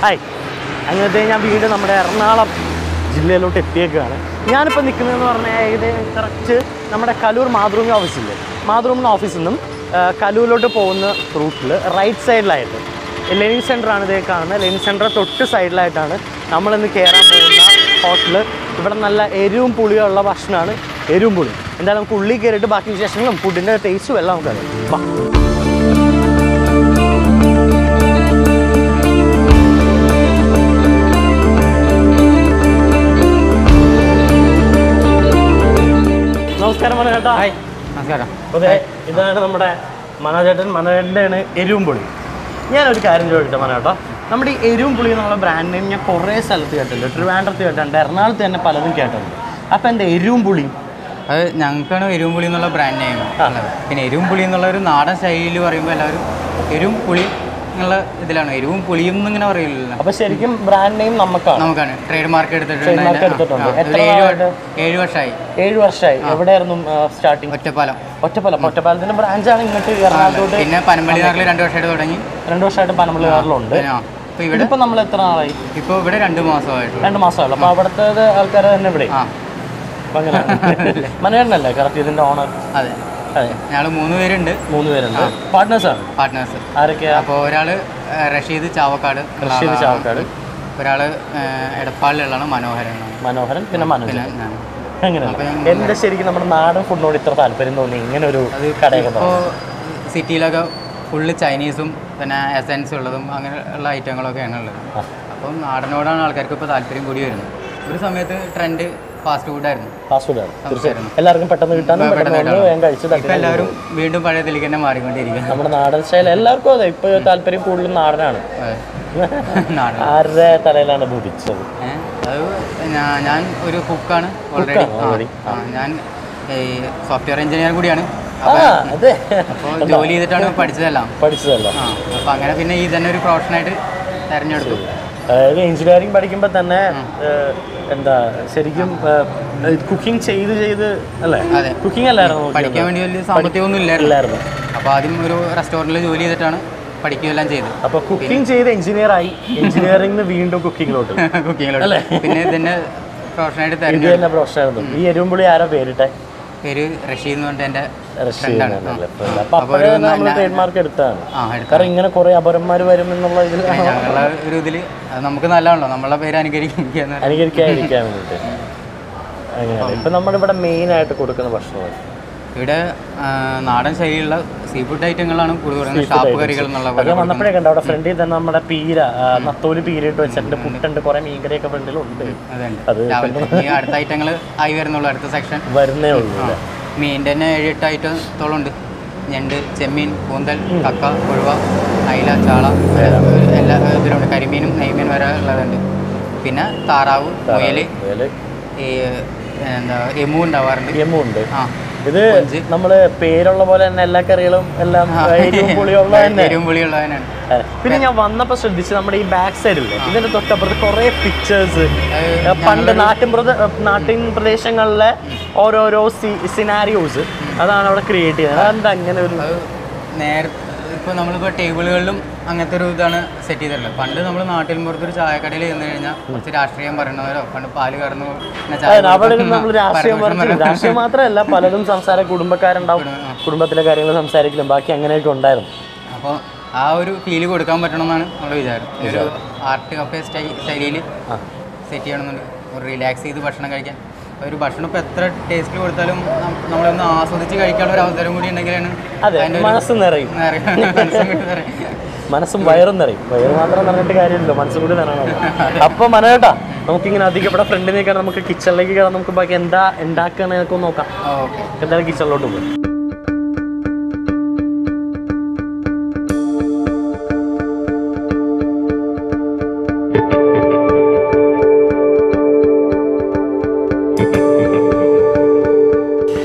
Hi, അങ്ങനത്തെ ഞാൻ വീട് നമ്മുടെ എറണാകുളം ജില്ലയിലോട്ട് എത്തിയേക്കാണ്. ഞാനിപ്പോൾ നിൽക്കുന്നതെന്ന് പറഞ്ഞാൽ ഏകദേശം കറക്റ്റ് നമ്മുടെ കലൂർ മാതൃഭൂമി ഓഫീസില്ലേ, മാതൃഭൂമി ഓഫീസിൽ നിന്നും കലൂരിലോട്ട് പോകുന്ന റൂട്ടിൽ റൈറ്റ് സൈഡിലായിട്ട് ലെനിൻ സെൻ്ററാണ് ഇതേ കാണുന്നത്. ലെനിൻ സെൻ്റർ തൊട്ട് സൈഡിലായിട്ടാണ് നമ്മളിന്ന് കയറാൻ പോകുന്ന ഹോട്ടൽ. ഇവിടെ നല്ല എരിവും പുളിയുള്ള ഭക്ഷണമാണ്, എരിവും പുളി. എന്തായാലും നമുക്ക് ഉള്ളിൽ കയറിയിട്ട് ബാക്കി വിശേഷങ്ങളും ഫുഡിൻ്റെ ടേസ്റ്റും എല്ലാം നമുക്കറിയാം. നമസ്കാരം മനോജേട്ടാ. ഹായ്, നമസ്കാരം. അതെ, ഇതാണ് നമ്മുടെ മനോജേട്ടൻ. മനോജേട്ടൻ്റെയാണ് എരിവും പുളി. ഞാനൊരു കാര്യം ചോദിക്കട്ടെ മനോജേട്ടാ, നമ്മുടെ ഈ എരിവും പുളി എന്നുള്ള ബ്രാൻഡ് നെയിം ഞാൻ കുറേ സ്ഥലത്ത് കേട്ടിട്ടുണ്ട്. ട്രിവാൻഡ്രത്ത് കേട്ടിട്ടുണ്ട്, എറണാകുളത്ത് തന്നെ പലതും കേട്ടിട്ടുണ്ട്. അപ്പോൾ എന്താ എരിവും പുളിയും? അത് ഞങ്ങൾക്കാണ് എരിവും പുളി എന്നുള്ള ബ്രാൻഡ് നെയിം ഉള്ളത്. പിന്നെ എരിവും പുളി എന്നുള്ള ഒരു നാടൻ ശൈലിയിൽ പറയുമ്പോൾ എല്ലാവരും എരിവും പുളി എന്നുള്ള ഇതിലാണ്, എരിവും പുളിയും എന്നിങ്ങനെ പറയില്ലല്ലോ. അപ്പോൾ ശരിക്കും ബ്രാൻഡ് നെയിം നമുക്കാണ് ട്രേഡ് മാർക്ക് എടുത്തിട്ടുണ്ട്. 7 വർഷമായി. 7 വർഷമായി. എവിടെയായിരുന്നു സ്റ്റാർട്ടിങ്? ഒറ്റപ്പാലത്തിന്റെ ബ്രാഞ്ചാണ് ഇങ്ങോട്ട് എറണാകുളത്തോട്ട്. പിന്നെ പനമ്പള്ളി നാട്ടിൽ 2 വർഷമായിട്ട് തുടങ്ങി. 2 വർഷമായിട്ട് പനമ്പള്ളി നാട്ടിലുണ്ട്. ഇവിടെ ഇപ്പം നമ്മൾ എത്ര നാളായി? ഇപ്പോൾ ഇവിടെ 2 മാസമായിട്ടുള്ളൂ. 2 മാസമായുള്ളൂ. അപ്പോൾ അവിടുത്തെ ആൾക്കാർ തന്നെ ഇവിടെ അങ്ങനെ മനോഹരനല്ലേ കറക്റ്റ് ഇതിന്റെ ഓണർ? അതെ അതെ, ഞങ്ങൾ 3 പേരുണ്ട്. 3 പേരുണ്ട്. പാർട്ട്നേഴ്സ്. ആരൊക്കെയാ? അപ്പോൾ ഒരാള് റഷീദ് ചാവക്കാട്, ഒരാള് എടപ്പാളിലുള്ളതാണ് മനോഹരൻ, പിന്നെ അങ്ങനെ. എന്താ ശരിക്കും നമ്മുടെ നാടൻ ഫുഡിനോട് ഇത്ര താല്പര്യം തോന്നി ഇങ്ങനെ ഒരു കടയൊക്കെ? ഇപ്പോൾ സിറ്റിയിലൊക്കെ ഫുള്ള് ചൈനീസും പിന്നെ എസൻസ് ഉള്ളതും അങ്ങനെയുള്ള ഐറ്റങ്ങളൊക്കെയാണ് ഉള്ളത്. അപ്പം നാടനോടാണ് ആൾക്കാർക്ക് ഇപ്പോൾ താല്പര്യം കൂടി വരുന്നത്. ഒരു സമയത്ത് ട്രെൻഡ് ഫാസ്റ്റ് ഫുഡായിരുന്നു. തീർച്ചയായും എല്ലാവർക്കും പെട്ടെന്ന് കിട്ടാനും ഇപ്പം എല്ലാവരും വീണ്ടും പഴയതിലേക്ക് തന്നെ മാറിക്കൊണ്ടിരിക്കും. നമ്മുടെ നാടൻ സ്റ്റൈൽ എല്ലാവർക്കും അതെ ഇപ്പോൾ താല്പര്യം കൂടുതലും നാടനാണ്. ആരുടെ തലയിലാണ് ബുദ്ധിച്ചത്? അത് ഞാൻ ഒരു കുക്കാണ് ഓൾറെഡി. ഞാൻ സോഫ്റ്റ്വെയർ എഞ്ചിനീയർ കൂടിയാണ്. അപ്പോൾ ജോലി ചെയ്തിട്ടാണ് പഠിച്ചതെല്ലാം. അപ്പോൾ അങ്ങനെ പിന്നെ ഈ തന്നെ ഒരു പ്രൊഫഷനായിട്ട് തിരഞ്ഞെടുത്തു. അതായത് എഞ്ചിനീയറിംഗ് പഠിക്കുമ്പോൾ തന്നെ എന്താ ശരിക്കും കുക്കിംഗ് ചെയ്ത് അല്ലേ? കുക്കിംഗ് അല്ലായിരുന്നു പഠിക്കാൻ വേണ്ടി വലിയ സാമ്പത്തികമൊന്നും ഇല്ലായിരുന്നു. അപ്പോൾ ആദ്യം ഒരു റെസ്റ്റോറൻറ്റിൽ ജോലി ചെയ്തിട്ടാണ് പഠിക്കുകയെല്ലാം ചെയ്തത്. അപ്പോൾ കുക്കിംഗ് ചെയ്ത് എഞ്ചിനീയറായി, എഞ്ചിനീയറിംഗ് വീണ്ടും കുക്കിങ്ങിലോട്ട് പിന്നെ ഇതിൻ്റെ പ്രൊഫഷനായിട്ട് പ്രൊഫഷനായിരുന്നു. ഈ എരുമ്പുളി ആരാ പേരിട്ടെ? പേര് റഷീദ് എന്ന് പറഞ്ഞിട്ട് എൻ്റെ ട്രേഡ് മാർക്ക് എടുത്താണ്. കാരണം ഇങ്ങനെ കുറെ അപരന്മാർ വരും എന്നുള്ള ഞങ്ങളുടെ ഒരു ഇതിൽ നമുക്ക് നല്ലതാണല്ലോ, നമ്മളെ പേര് അനുകരിക്കാതിരിക്കാൻ വേണ്ടിയിട്ട്. അങ്ങനെയാണ് ഇപ്പം നമ്മുടെ ഇവിടെ മെയിൻ ആയിട്ട് കൊടുക്കുന്ന ഭക്ഷണം. ഇവിടെ നാടൻ ശൈലിയുള്ള സീ ഫുഡ് ഐറ്റങ്ങളാണ് കൂടുതൽ. ഷാപ്പ് കറികൾ എന്നുള്ള വന്നപ്പോഴേ കണ്ടോ അവിടെ ഫ്രണ്ടിൽ തന്നെ നമ്മുടെ പീര, നത്തോലി പീരയിട്ട് വെച്ചിട്ടുണ്ട്, പുട്ടുണ്ട്, കുറെ മീൻകറിയൊക്കെ ഫ്രണ്ടിലുണ്ട്. അടുത്ത ഐറ്റങ്ങൾ ആയി വരുന്നുള്ളൂ, അടുത്ത സെക്ഷൻ വരുന്നേ ഉള്ളൂ. മീനിൻ്റെ തന്നെ 7-8 ഐറ്റത്തോളം ഉണ്ട്. ഞണ്ട്, ചെമ്മീൻ, കൂന്തൽ, കക്ക, കൊഴുവ, അയില, ചാള എല്ലാ ഇതിലുണ്ട്. കരിമീനും നെയ്മീനും വരെ ഉള്ളതുണ്ട്. പിന്നെ താറാവ്, മുയൽ, ഈ എന്താ എമു ഉണ്ടാവാറുണ്ട്. ഇത് നമ്മള് പേരുള്ള പോലെ തന്നെ എല്ലാ കറികളും എല്ലാം എരിവും പുളിയുള്ളതന്നെയാണ്. പിന്നെ ഞാൻ വന്നപ്പോ ശ്രദ്ധിച്ച് നമ്മുടെ ഈ ബാക്ക് സൈഡില്ലേ, ഇതിന്റെ തൊട്ടപ്പുറത്ത് കുറെ പിക്ചേഴ്സ് പണ്ട് നാട്ടിൻ പ്രദേശങ്ങളിലെ ഓരോരോ സിനാരിയോസ് അതാണ് അവിടെ ക്രിയേറ്റ് ചെയ്യുന്നത്. അതെന്താ അങ്ങനെ ഒരു ഇപ്പോൾ നമ്മളിപ്പോൾ ടേബിളുകളിലും അങ്ങനത്തെ ഒരു ഇതാണ് സെറ്റ് ചെയ്തിട്ടുള്ളത്. പണ്ട് നമ്മൾ നാട്ടിൽ പുറത്തൊരു ചായക്കടയിൽ ചെന്ന് കഴിഞ്ഞാൽ കുറച്ച് രാഷ്ട്രീയം പറയണവരോ പണ്ട് പാല് കറന്നു രാഷ്ട്രീയം മാത്രമല്ല പലതും സംസാരം, കുടുംബക്കാരുണ്ടാവും, കുടുംബത്തിലെ കാര്യങ്ങൾ സംസാരിക്കലും ബാക്കി അങ്ങനെയൊക്കെ ഉണ്ടായിരുന്നു. അപ്പോൾ ആ ഒരു ഫീല് കൊടുക്കാൻ പറ്റണമെന്നാണ് നമ്മുടെ വിചാരം. ഒരു ആർട്ട് കഫേ ശൈലിയിൽ സെറ്റ് ചെയ്യണമെന്നുണ്ട്. ഒരു റിലാക്സ് ചെയ്ത് ഭക്ഷണം കഴിക്കാൻ. ഒരു ഭക്ഷണം ഇപ്പോൾ എത്ര ടേസ്റ്റിൽ കൊടുത്താലും നമ്മളൊന്ന് ആസ്വദിച്ച് കഴിക്കാനുള്ള ഒരു അവസരം കൂടി ഉണ്ടെങ്കിലാണ് മനസ്സും നിറയും. മനസ്സും വയറും നിറയും. വയറ് മാത്രം നിറഞ്ഞിട്ട് കാര്യമില്ലല്ലോ, മനസ്സും കൂടി നിറയണമല്ലോ. അപ്പോൾ മനോട്ടാ നമുക്കിങ്ങനെ അധികം ഇവിടെ ഫ്രണ്ടിൽ നിൽക്കാൻ നമുക്ക് കിച്ചണിലേക്ക് കയറാം. നമുക്ക് ബാക്കി എന്താ ഉണ്ടാക്കുകയാണെന്നൊക്കെ നോക്കാം. എന്തായാലും കിച്ചണിലോട്ട് പോകും.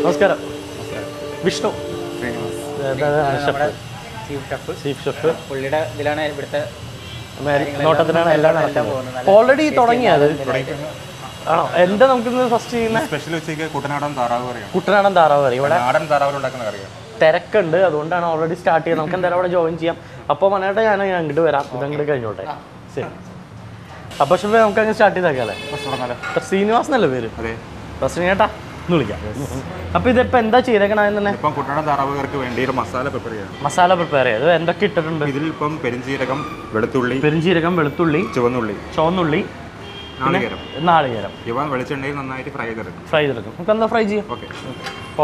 നമസ്കാരം. Vishnu chief chef. പുള്ളിയുടെ ഇതിലാണ് ഇവിടുത്തെ നോട്ടത്തിനാണ് എല്ലാം നടക്കുന്നത്. ഓൾറെഡി തുടങ്ങിയത് ആണോ? എന്താ നമുക്കിന്ന് ഫസ്റ്റ് ചെയ്യുന്നത്? സ്പെഷ്യൽ ഉച്ചയ്ക്ക് കുട്ടനാടൻ താറാവ് കറി. ഇവിടെ നാടൻ താറാവ് ഉണ്ടാക്കുന്ന കറിയാണ്. തിരക്കുണ്ട്, അതുകൊണ്ടാണ് ഓൾറെഡി സ്റ്റാർട്ട് ചെയ്യുന്നത്. നമുക്ക് എന്തായാലും അവിടെ ജോയിൻ ചെയ്യാം. അപ്പോൾ മനോട്ടെ ഞാൻ അങ്ങോട്ട് വരാം, ഇതങ്ങോട്ട് കഴിഞ്ഞോട്ടെ. ശരി. അപ്പോൾ ഷെഫ് നമുക്ക് അങ്ങ് സ്റ്റാർട്ട് ചെയ്താക്കാല്ലേ? തുടങ്ങാലോ. ശ്രീനിവാസനല്ലേ പേര്? അതെ. ചേട്ടാ എന്ന് വിളിക്കാം. അപ്പോൾ ഇതിപ്പോൾ എന്താ ചെയ്തേക്കണമെന്ന് തന്നെ? ഇപ്പം കുട്ടനാടൻ താറാവുകാർക്ക് വേണ്ടി ഒരു മസാല പ്രിപ്പയർ ചെയ്യണം. മസാല പ്രിപ്പയർ ചെയ്ത് എന്തൊക്കെ ഇട്ടിട്ടുണ്ട്? ഇതിൽ ഇപ്പം പെരിഞ്ചീരകം, വെളുത്തുള്ളി, വെളുത്തുള്ളി, ചുവന്നുള്ളി, നാളികേരം ഇവ വെളിച്ചെണ്ണയിൽ നന്നായിട്ട് ഫ്രൈ ചെയ്തെടുക്കും. നമുക്ക് എന്താ ഫ്രൈ ചെയ്യാം? ഓക്കെ.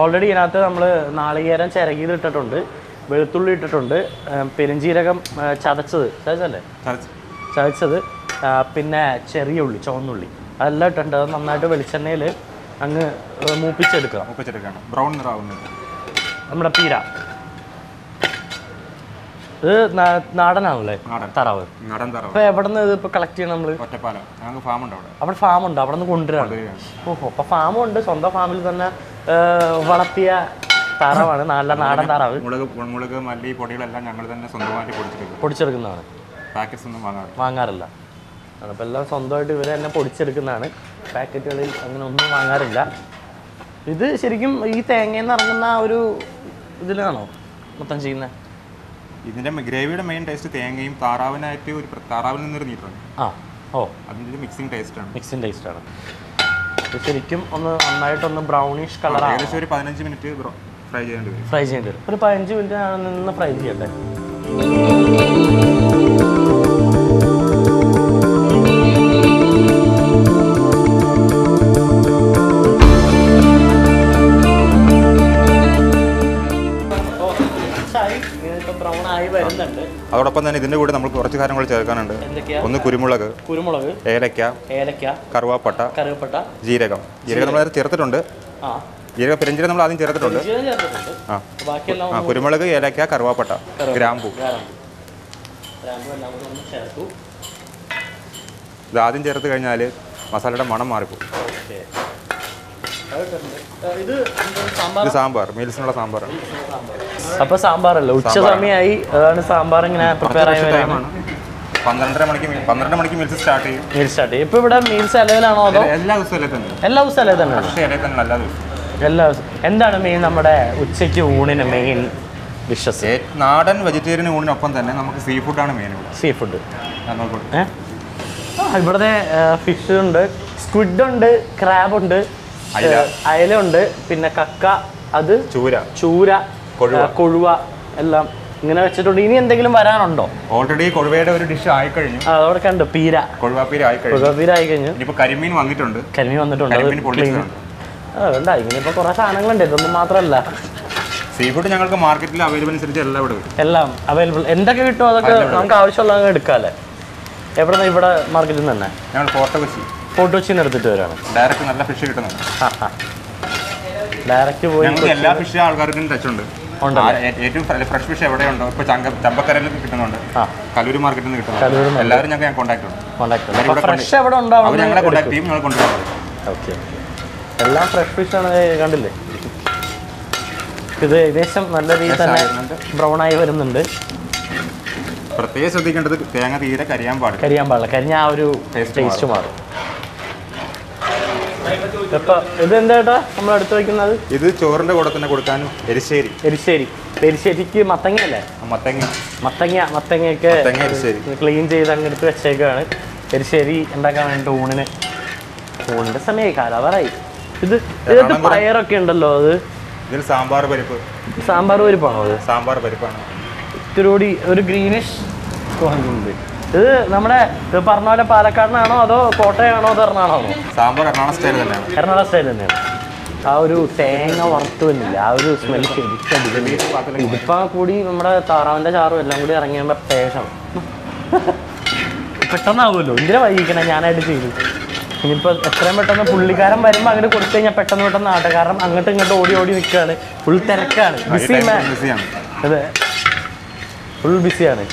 ഓൾറെഡി ഇതിനകത്ത് നമ്മൾ നാളികേരം ചിരകിയത് ഇട്ടിട്ടുണ്ട്, വെളുത്തുള്ളി ഇട്ടിട്ടുണ്ട്, പെരിഞ്ചീരകം ചതച്ചത്, പിന്നെ ചെറിയ ഉള്ളി, ചുവന്നുള്ളി അതെല്ലാം ഇട്ടിട്ടുണ്ട്. അത് നന്നായിട്ട് വെളിച്ചെണ്ണയിൽ അങ്ങ് മൂപ്പിച്ചെടുക്കണം. ബ്രൗൺ നിറാവുന്നത് നമ്മുടെ പീര. ഇത് നാടനാണല്ലേ? താറാവ്. അപ്പോൾ എവിടെ നിന്ന് ഇത് ഇപ്പോൾ കളക്ട് ചെയ്യണം നമ്മൾ? ഒറ്റപ്പാലം. ഞങ്ങൾക്ക് ഫാം ഉണ്ട് അവിടെ ഫാം ഉണ്ട്, അവിടെ നിന്ന് കൊണ്ടുവരാണ്. ഓഹോ, അപ്പോൾ ഫാമുണ്ട്. സ്വന്തം ഫാമിൽ തന്നെ വളർത്തിയ താറാവാണ്, നല്ല നാടൻ താറാവ്. മുളക്, മല്ലി പൊടികളെല്ലാം ഞങ്ങൾ തന്നെ സ്വന്തമായിട്ട് പൊടിച്ചെടുക്കുന്നതാണ്. പാക്കറ്റ്സ് ഒന്നും വാങ്ങാറില്ല. അപ്പോൾ എല്ലാം സ്വന്തമായിട്ട് ഇവർ തന്നെ പൊടിച്ചെടുക്കുന്നതാണ്. പാക്കറ്റുകളിൽ അങ്ങനെ ഒന്നും വാങ്ങാറില്ല. ഇത് ശരിക്കും ഈ തേങ്ങയിൽ നിന്ന് ഇറങ്ങുന്ന ഒരു ഇതിലാണോ മൊത്തം ചെയ്യുന്നത്? ഇതിൻ്റെ ഗ്രേവിയുടെ മെയിൻ ടേസ്റ്റ് തേങ്ങയും താറാവിനായിട്ട് താറാവിൽ നിന്നൊരു നീറ്റാണ്. അതിൻ്റെ മിക്സിംഗ് ടേസ്റ്റാണ്. ഇത് ശരിക്കും ഒന്ന് നന്നായിട്ടൊന്ന് ബ്രൗണിഷ് കളറാണ്. ഏകദേശം ഒരു 15 മിനിറ്റ് ഫ്രൈ ചെയ്യേണ്ടി വരും. ഒരു 15 മിനിറ്റ് നിന്ന് ഫ്രൈ ചെയ്യട്ടെ. അതോടൊപ്പം തന്നെ ഇതിന്റെ കൂടെ നമ്മൾ കുറച്ച് കാര്യങ്ങൾ ചേർക്കാനുണ്ട്. ഒന്ന് കുരുമുളക്, ഏലക്ക, കറുവാപ്പട്ട, ജീരകം നമ്മൾ ചേർത്തിട്ടുണ്ട്. പെരിഞ്ചീരകം നമ്മൾ ആദ്യം ചേർത്തിട്ടുണ്ട്. കുരുമുളക്, ഏലക്ക, കറുവാപ്പട്ട, ഗ്രാമ്പു ഇത് ആദ്യം ചേർത്ത് കഴിഞ്ഞാൽ മസാലയുടെ മണം മാറിപ്പോകും. ഇത് സാമ്പാർ, മീൽസിനുള്ള സാമ്പാറാണ്. അപ്പോൾ സാമ്പാറല്ല, ഉച്ച സമയമായി. അതാണ് സാമ്പാർ ഇങ്ങനെ പ്രിപ്പയർ ആയി വരാനാണ്. 12 മണിക്ക് മീൽസ് സ്റ്റാർട്ട് ചെയ്യും. ഇപ്പോൾ ഇവിടെ മീൽസ് ഇലയിലാണോ അതോ എല്ലാ ദിവസവും തന്നെ? എല്ലാ ദിവസവും. എന്താണ് മെയിൻ നമ്മുടെ ഉച്ചയ്ക്ക് ഊണിന് മെയിൻ ഡിഷസ്? നാടൻ വെജിറ്റേറിയൻ ഊണിനൊപ്പം തന്നെ നമുക്ക് സീ ഫുഡാണ് മെയിൻ. ഫുഡ് ഇവിടുത്തെ ഫിഷ് ഉണ്ട്, സ്ക്വിഡ് ഉണ്ട്, ക്രാബ് ഉണ്ട്, അയലുണ്ട്, പിന്നെ കക്ക, അത് ചൂര, കൊഴുവ എല്ലാം ഇങ്ങനെ വെച്ചിട്ടുണ്ട്. ഇനി എന്തെങ്കിലും വരാനുണ്ടോ? ഓൾറെഡി കൊഴുവയുടെ ഒരു ഡിഷ് ആയി കഴിഞ്ഞു. അതോടെ കണ്ടു. കൊഴുവാപ്പീര ആയി കഴിഞ്ഞു. ഇപ്പൊ കരിമീൻ വന്നിട്ടുണ്ട്. ഇങ്ങനെയിപ്പോ കുറെ സാധനങ്ങളുണ്ട്. ഇതൊന്നും മാത്രമല്ല, സീ ഫുഡ് ഞങ്ങൾക്ക് മാർക്കറ്റിൽ അവൈലബിൾ അനുസരിച്ച് എല്ലാം അവൈലബിൾ. എന്തൊക്കെ കിട്ടും അതൊക്കെ നമുക്ക് ആവശ്യമുള്ള എടുക്കാല്ലേ? എവിടെ? ഇവിടെ മാർക്കറ്റിൽ നിന്ന് തന്നെ. ഞങ്ങൾ ഫോർട്ട് കൊച്ചിയിൽ നിന്ന് എടുത്തിട്ട് വരാണ്. ഡയറക്റ്റ് നല്ല ഫിഷ് കിട്ടുന്നുണ്ട്. ഡയറക്റ്റ് പോയി എല്ലാ ഫിഷ് ആൾക്കാർക്കും ടച്ച് ഉണ്ട്. ഏറ്റവും ഫ്രഷ് ഫിഷ് എവിടെയുണ്ടോ? ഇപ്പൊ ചമ്പക്കരയിൽ കിട്ടുന്നുണ്ട്, കലൂർ മാർക്കറ്റിൽ നിന്ന് കിട്ടുന്നുണ്ട്. എല്ലാവരും ഞങ്ങൾക്ക് കോൺടാക്ട് ഉണ്ട്. ഫ്രഷ് എവിടെ ഉണ്ടാവും ഞങ്ങളെ കോൺടാക്ട് ചെയ്യും, ഞങ്ങൾ കൊണ്ടുപോകും. ഓക്കെ, എല്ലാം ഫ്രഷ് ഫിഷ് ആണ്. കണ്ടില്ലേ, ഇത് ഏകദേശം നല്ല രീതിയിൽ തന്നെ ബ്രൗൺ ആയി വരുന്നുണ്ട്. പ്രത്യേകം ശ്രദ്ധിക്കേണ്ടത് തേങ്ങ തീരെ കരിയാൻ പാടില്ല. കരിഞ്ഞ ആ ഒരു ടേസ്റ്റ് മാറും. ഇതെന്താ നമ്മൾ എടുത്ത് വയ്ക്കുന്നത്? ഇത് ചോറിന്റെ കൂടെ തന്നെ കൊടുക്കാൻ എരിശ്ശേരിക്ക് മത്തങ്ങയല്ലേ? മത്തങ്ങയൊക്കെ ക്ലീൻ ചെയ്ത് അങ്ങ് എടുത്ത് വെച്ചേക്കാണ്. എരിശ്ശേരി ഉണ്ടാക്കാൻ വേണ്ടിയിട്ട് ഊണിന്റെ സമയമായി, കാലാവാറായി. ഇതിനകത്ത് പയറൊക്കെ ഉണ്ടല്ലോ. അത് ഇതിൽ സാമ്പാർ പരിപ്പാണോ? അത് സാമ്പാർ പരിപ്പാണ്. ഇത്തിരി ഒരു ഗ്രീനിഷ് തോന്നുന്നുണ്ട്. ഇത് നമ്മുടെ പറഞ്ഞ പോലെ പാലക്കാടിനാണോ അതോ കോട്ടയാണോ അതോ എറണാകുളമാണോ? സാമ്പാർ എറണാകുളം സ്റ്റൈൽ തന്നെയാണ്. ആ ഒരു തേങ്ങ വറുത്ത് വന്നില്ല, ആ ഒരു സ്മെൽ ശരിക്കും. ഇതിപ്പോൾ കൂടി നമ്മുടെ താറാവിൻ്റെ ചാറും എല്ലാം കൂടി ഇറങ്ങിയപ്പോൾ ടേസ്റ്റാണ്. പെട്ടെന്നാവുമല്ലോ, എന്തിനാ വൈകിക്കണേ? ഞാനായിട്ട് ചെയ്തു. ഇനിയിപ്പോൾ എത്രയും പെട്ടെന്ന് പുള്ളിക്കാരൻ വരുമ്പോൾ അങ്ങോട്ട് കൊടുത്തു കഴിഞ്ഞാൽ പെട്ടെന്ന് ആട്ടെ. കാരണം അങ്ങോട്ടും ഇങ്ങോട്ട് ഓടി നിൽക്കുകയാണ്. ഫുൾ തിരക്കാണ്, ബിസിയാണ്. അതെ, ഫുൾ ബിസിയാണ്.